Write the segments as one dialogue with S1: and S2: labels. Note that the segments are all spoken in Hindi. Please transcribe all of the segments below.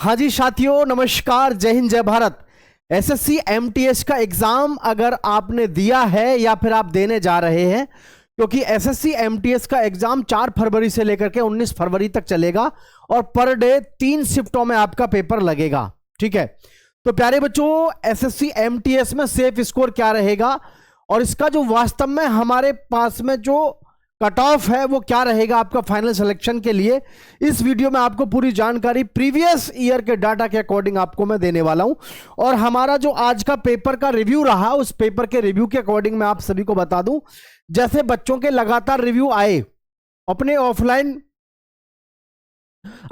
S1: हाँ जी साथियों, नमस्कार, जय हिंद, जय भारत। एसएससी एमटीएस का एग्जाम अगर आपने दिया है या फिर आप देने जा रहे हैं, क्योंकि एसएससी एमटीएस का एग्जाम 4 फरवरी से लेकर के 19 फरवरी तक चलेगा और पर डे 3 शिफ्टों में आपका पेपर लगेगा। ठीक है, तो प्यारे बच्चों, एसएससी एमटीएस में सेफ स्कोर क्या रहेगा और इसका जो वास्तव में हमारे पास में जो कट ऑफ है वो क्या रहेगा आपका फाइनल सिलेक्शन के लिए, इस वीडियो में आपको पूरी जानकारी प्रीवियस ईयर के डाटा के अकॉर्डिंग आपको मैं देने वाला हूं। और हमारा जो आज का पेपर का रिव्यू रहा, उस पेपर के रिव्यू के अकॉर्डिंग मैं आप सभी को बता दूं, जैसे बच्चों के लगातार रिव्यू आए, अपने ऑफलाइन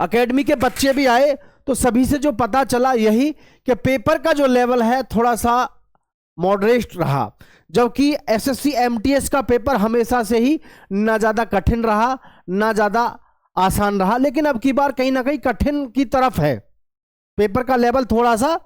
S1: एकेडमी के बच्चे भी आए, तो सभी से जो पता चला यही कि पेपर का जो लेवल है थोड़ा सा मॉडरेट रहा, जबकि एसएससी एमटीएस का पेपर हमेशा से ही ना ज़्यादा कठिन रहा ना ज़्यादा आसान रहा, लेकिन अब की बार कहीं ना कहीं कठिन की तरफ है, पेपर का लेवल थोड़ा सा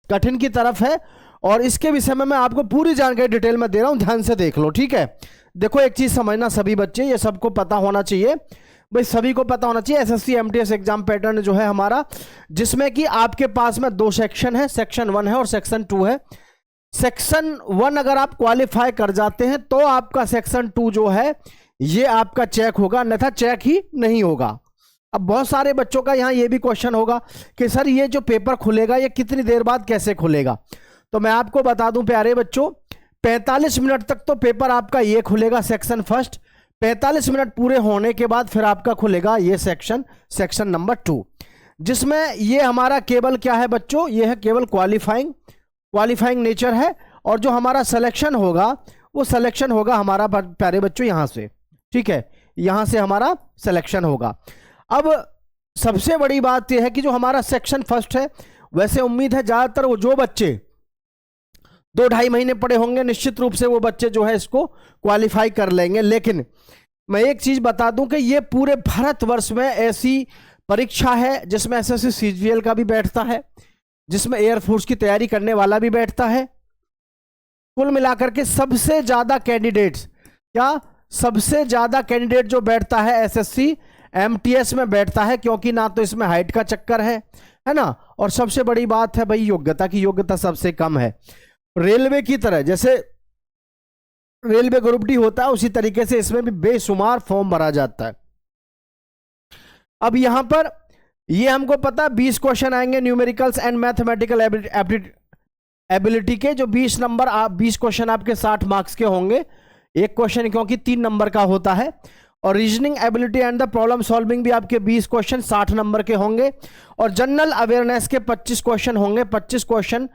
S1: कठिन की तरफ है। और इसके विषय में मैं आपको पूरी जानकारी डिटेल में दे रहा हूं, ध्यान से देख लो। ठीक है, देखो एक चीज़ समझना सभी बच्चे, ये सबको पता होना चाहिए भाई, सभी को पता होना चाहिए एसएससी एमटीएस एग्जाम पैटर्न जो है हमारा, जिसमें कि आपके पास में 2 सेक्शन है, सेक्शन 1 है और सेक्शन 2 है। सेक्शन 1 अगर आप क्वालिफाई कर जाते हैं तो आपका सेक्शन 2 जो है ये आपका चेक होगा, अन्यथा चेक ही नहीं होगा। अब बहुत सारे बच्चों का यहां ये भी क्वेश्चन होगा कि सर ये जो पेपर खुलेगा ये कितनी देर बाद कैसे खुलेगा, तो मैं आपको बता दूं प्यारे बच्चों, 45 मिनट तक तो पेपर आपका ये खुलेगा सेक्शन फर्स्ट, 45 मिनट पूरे होने के बाद फिर आपका खुलेगा ये सेक्शन नंबर 2, जिसमें ये हमारा केवल क्या है बच्चों, ये है केवल क्वालिफाइंग नेचर है। और जो हमारा सिलेक्शन होगा वो सिलेक्शन होगा हमारा प्यारे बच्चों यहां से। ठीक है, यहां से हमारा सिलेक्शन होगा। अब सबसे बड़ी बात यह है कि जो हमारा सेक्शन फर्स्ट है, वैसे उम्मीद है ज्यादातर वो जो बच्चे 2-2.5 महीने पढ़े होंगे, निश्चित रूप से वो बच्चे जो है इसको क्वालिफाई कर लेंगे। लेकिन मैं एक चीज बता दूं कि ये पूरे भारतवर्ष में ऐसी परीक्षा है जिसमें एसएससी सीजीएल का भी बैठता है, जिसमें एयरफोर्स की तैयारी करने वाला भी बैठता है। कुल मिलाकर के सबसे ज्यादा कैंडिडेट जो बैठता है एसएससी एमटीएस में बैठता है, क्योंकि ना तो इसमें हाइट का चक्कर है ना, और सबसे बड़ी बात है भाई योग्यता सबसे कम है। रेलवे की तरह, जैसे रेलवे ग्रुप डी होता है उसी तरीके से इसमें भी बेशुमार फॉर्म भरा जाता है। अब यहां पर ये हमको पता है 20 क्वेश्चन आएंगे न्यूमेरिकल्स एंड मैथमेटिकल एबिलिटी के, जो 20 क्वेश्चन आपके 60 मार्क्स के होंगे, एक क्वेश्चन क्योंकि 3 नंबर का होता है। और reasoning ability and the problem solving भी आपके 20 क्वेश्चन 60 नंबर के होंगे। और जनरल अवेयरनेस के 25 क्वेश्चन होंगे, 25 क्वेश्चन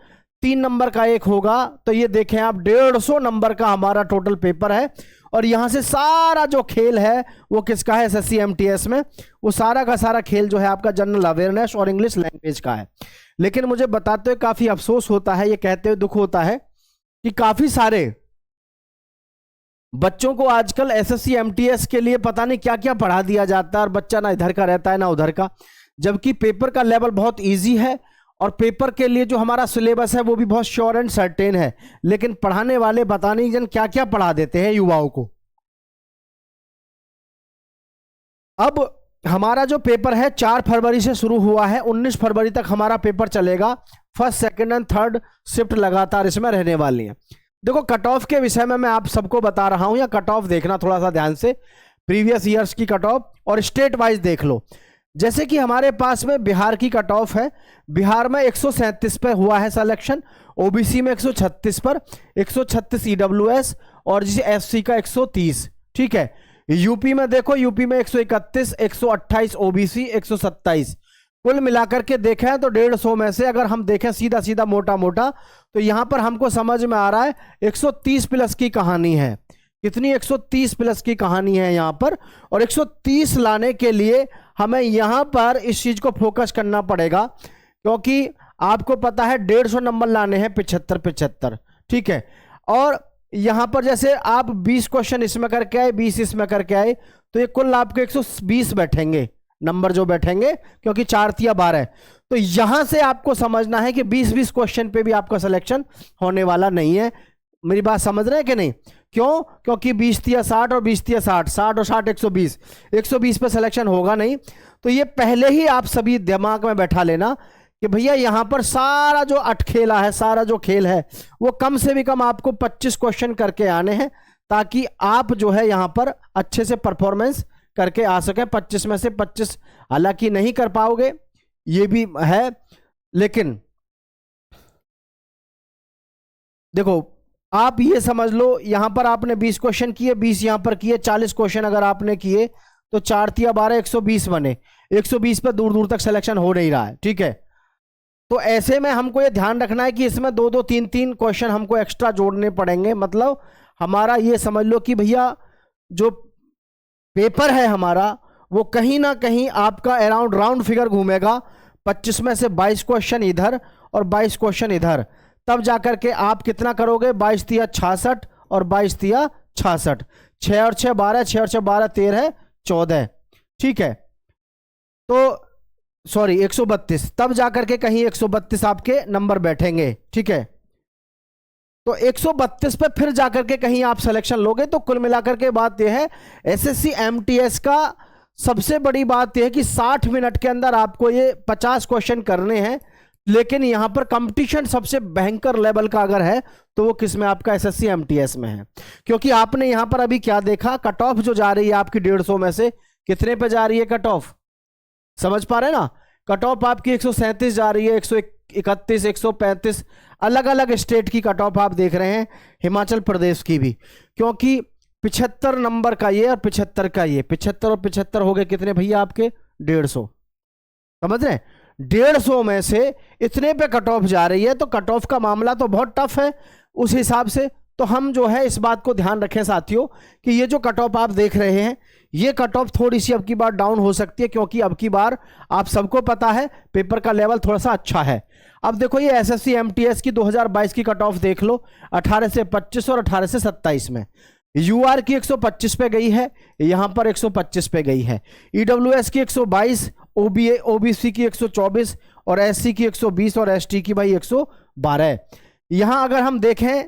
S1: 3 नंबर का एक होगा, तो ये देखें आप 150 नंबर का हमारा टोटल पेपर है। और यहां से सारा जो खेल है वो किसका है, एसएससी एमटीएस में वो सारा का सारा खेल जो है आपका जनरल अवेयरनेस और इंग्लिश लैंग्वेज का है। लेकिन मुझे बताते हुए काफी अफसोस होता है, ये कहते हुए दुख होता है कि काफी सारे बच्चों को आजकल एसएससी एमटीएस के लिए पता नहीं क्या क्या पढ़ा दिया जाता है और बच्चा ना इधर का रहता है ना उधर का, जबकि पेपर का लेवल बहुत ईजी है और पेपर के लिए जो हमारा सिलेबस है वो भी बहुत श्योर एंड सर्टेन है, लेकिन पढ़ाने वाले पता नहीं जन क्या क्या पढ़ा देते हैं युवाओं को। अब हमारा जो पेपर है 4 फरवरी से शुरू हुआ है, 19 फरवरी तक हमारा पेपर चलेगा। First, second and third shift लगातार इसमें रहने वाली है। देखो कट ऑफ के विषय में मैं आप सबको बता रहा हूं, या कट ऑफ देखना थोड़ा सा ध्यान से, प्रीवियस ईयर्स की कट ऑफ और स्टेट वाइज देख लो। जैसे कि हमारे पास में बिहार की कट ऑफ है, बिहार में 137 पे हुआ है सिलेक्शन, ओबीसी में 136 पर, 136 ईडब्ल्यूएस और जिसे एससी का 130। ठीक है, यूपी में देखो, यूपी में 131, 128 ओबीसी, 127। कुल मिलाकर के देखें तो 150 में से अगर हम देखें सीधा सीधा मोटा मोटा, तो यहां पर हमको समझ में आ रहा है 130 प्लस की कहानी है। कितनी, 130 प्लस की कहानी है यहां पर। और 130 लाने के लिए हमें यहां पर इस चीज को फोकस करना पड़ेगा, क्योंकि आपको पता है 150 नंबर लाने हैं 75। ठीक है, और यहां पर जैसे आप 20 क्वेश्चन इसमें करके आए, 20 इसमें करके आए, तो ये कुल आपके 120 बैठेंगे नंबर जो बैठेंगे, क्योंकि 4 या 12। तो यहां से आपको समझना है कि 20-20 क्वेश्चन पे भी आपका सिलेक्शन होने वाला नहीं है। मेरी बात समझ रहे हैं कि नहीं? क्यों? क्योंकि 20 तिया 60 और 20 तिया 60, 60 और 60 120, 120 पे सिलेक्शन होगा नहीं। तो ये पहले ही आप सभी दिमाग में बैठा लेना कि भैया यहां पर सारा जो अटखेला है, सारा जो खेल है, वो कम से भी कम आपको 25 क्वेश्चन करके आने हैं, ताकि आप जो है यहां पर अच्छे से परफॉर्मेंस करके आ सके। 25 में से 25 हालांकि नहीं कर पाओगे, ये भी है, लेकिन देखो आप ये समझ लो, यहां पर आपने 20 क्वेश्चन किए, 20 यहां पर किए, 40 क्वेश्चन अगर आपने किए तो 4 तिया 12, 120 बने। 120 पे दूर दूर तक सिलेक्शन हो नहीं रहा है, ठीक है। तो ऐसे में हमको ये ध्यान रखना है कि इसमें 2-2, 3-3 क्वेश्चन हमको एक्स्ट्रा जोड़ने पड़ेंगे। मतलब हमारा ये समझ लो कि भैया जो पेपर है हमारा, वो कहीं ना कहीं आपका अराउंड राउंड फिगर घूमेगा। 25 में से 22 क्वेश्चन इधर और 22 क्वेश्चन इधर, तब जाकर के आप कितना करोगे? 22 तिया 66 और 22 तिया 66, 6 और 6 12, 6 और 6 12 13 14, ठीक है। तो सॉरी 132, तब जाकर के कहीं 132 आपके नंबर बैठेंगे, ठीक है। तो 132 पे फिर जाकर के कहीं आप सिलेक्शन लोगे। तो कुल मिलाकर के बात यह है, एसएससी एमटीएस का सबसे बड़ी बात यह है कि 60 मिनट के अंदर आपको ये 50 क्वेश्चन करने हैं। लेकिन यहां पर कंपटीशन सबसे भयंकर लेवल का अगर है तो वो किस में? आपका एसएससी एमटीएस में है। क्योंकि आपने यहां पर अभी क्या देखा, कट ऑफ जो जा रही है आपकी 150 में से कितने पे जा रही है कट ऑफ? समझ पा रहे हैं ना? कट ऑफ आपकी 137 जा रही है, 131, 135, अलग अलग स्टेट की कट ऑफ आप देख रहे हैं, हिमाचल प्रदेश की भी। क्योंकि 75 नंबर का ये और 75 का ये, 75 और 75 हो गए कितने भैया आपके? 150। समझ रहे हैं? 150 में से इतने पे कट ऑफ जा रही है, तो कट ऑफ का मामला तो बहुत टफ है उस हिसाब से। तो हम जो है इस बात को ध्यान रखें साथियों कि ये जो कट ऑफ आप देख रहे हैं, ये कट ऑफ थोड़ी सी अब की बार डाउन हो सकती है, क्योंकि अब की बार आप सबको पता है पेपर का लेवल थोड़ा सा अच्छा है। अब देखो ये एसएससी एमटीएस की 2022 की कट ऑफ देख लो, 18 से 25 और 18 से 27 में। यूआर की 125 पे गई है, यहां पर 125 पे गई है। ईडब्ल्यूएस की 122, ओबीसी की 124 और एससी की 120 और एसटी की भाई 112। यहां अगर हम देखें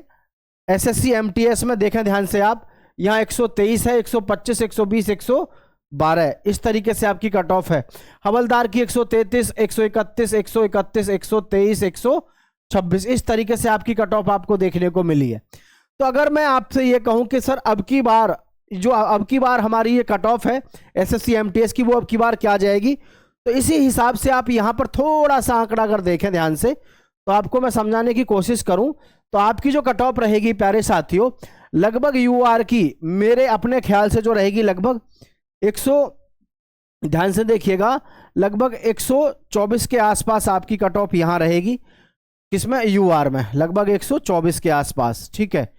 S1: एसएससी एमटीएस में, देखें ध्यान से आप, यहां 123 है, 125, 120, 112, इस तरीके से आपकी कट ऑफ है। हवलदार की 133, 131, 131, 123, 126, इस तरीके से आपकी कट ऑफ आपको देखने को मिली है। तो अगर मैं आपसे ये कहूं कि सर अब की बार हमारी ये कट ऑफ है एसएससी एमटीएस की, वो अब की बार क्या जाएगी? तो इसी हिसाब से आप यहां पर थोड़ा सा आंकड़ा अगर देखें ध्यान से, तो आपको मैं समझाने की कोशिश करूं तो आपकी जो कट ऑफ रहेगी प्यारे साथियों, लगभग यूआर की मेरे अपने ख्याल से जो रहेगी लगभग 100, ध्यान से देखिएगा, लगभग 124 के आसपास आपकी कट ऑफ यहां रहेगी। किसमें? यूआर में, लगभग 124 के आसपास, ठीक है।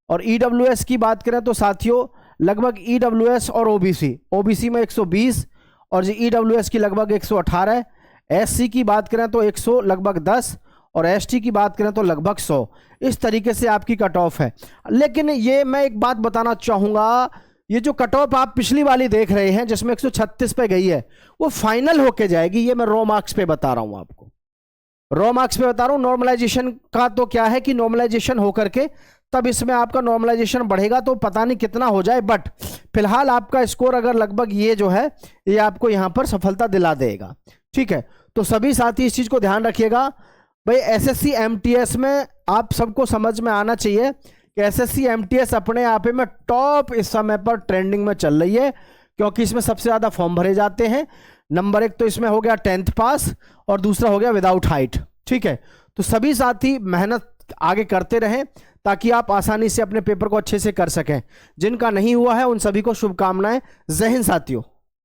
S1: और ईडब्ल्यूएस की बात करें तो साथियों लगभग ईडब्ल्यूएस और ओबीसी में 120 और ईडब्ल्यूएस की लगभग 118, एससी की बात करें तो 100 लगभग 10 और एसटी की बात करें तो लगभग 100, इस तरीके से आपकी कट ऑफ है। लेकिन ये मैं एक बात बताना चाहूंगा, ये जो कट ऑफ आप पिछली वाली देख रहे हैं जिसमें 136 पे गई है, वो फाइनल होके जाएगी। ये मैं रॉ मार्क्स पे बता रहा हूं आपको, रॉ मार्क्स पे बता रहा हूं। नॉर्मलाइजेशन का तो क्या है कि नॉर्मलाइजेशन होकर के तब इसमें आपका नॉर्मलाइजेशन बढ़ेगा तो पता नहीं कितना हो जाए, बट फिलहाल आपका स्कोर अगर लगभग ये जो है ये आपको यहां पर सफलता दिला देगा, ठीक है। तो सभी साथी इस चीज को ध्यान रखिएगा भाई, एसएससी एमटीएस में आप सबको समझ में आना चाहिए कि एसएससी एमटीएस अपने आप में टॉप इस समय पर ट्रेंडिंग में चल रही है, क्योंकि इसमें सबसे ज्यादा फॉर्म भरे जाते हैं। नंबर 1 तो इसमें हो गया 10th पास और दूसरा हो गया विदाउट हाइट, ठीक है। तो सभी साथी मेहनत आगे करते रहें ताकि आप आसानी से अपने पेपर को अच्छे से कर सकें। जिनका नहीं हुआ है उन सभी को शुभकामनाएं। जय हिंद साथियों।